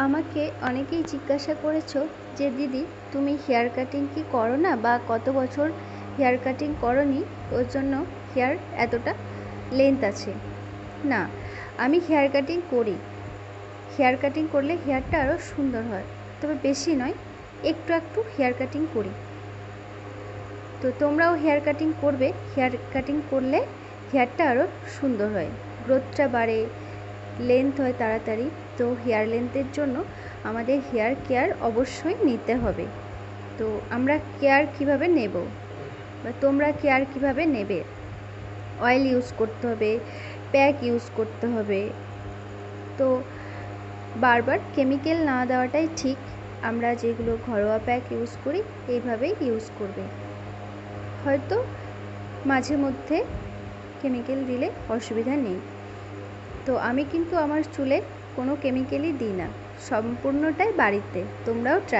আমাকে অনেকেই জিজ্ঞাসা করেছো যে দিদি তুমি হেয়ার কাটিং কি করো না, বা কত বছর হেয়ার কাটিং করোনি, ওর জন্য হেয়ার এতটা লেন্থ আছে। না, আমি হেয়ার কাটিং করি। হেয়ার কাটিং করলে হেয়ারটা আরও সুন্দর হয়, তবে বেশি নয়, একটু একটু হেয়ার কাটিং করি। তো তোমরাও হেয়ার কাটিং করবে। হেয়ার কাটিং করলে হেয়ারটা আরও সুন্দর হয়, গ্রোথটা বাড়ে, লেন্থ হয় তাড়াতাড়ি। তো হেয়ার লেন্থের জন্য আমাদের হেয়ার কেয়ার অবশ্যই নিতে হবে। তো আমরা কেয়ার কিভাবে নেব, বা তোমরা কেয়ার কিভাবে নেবে? অয়েল ইউজ করতে হবে, প্যাক ইউজ করতে হবে। তো বারবার কেমিক্যাল না দেওয়াটাই ঠিক। আমরা যেগুলো ঘরোয়া প্যাক ইউজ করি এইভাবেই ইউজ করবে। হয়তো মাঝে মধ্যে কেমিক্যাল দিলে অসুবিধা নেই। তো আমি কিন্তু আমার চুলে কোনো কেমিক্যালই দিই না, সম্পূর্ণটাই বাড়িতে। তোমরাও ট্রাই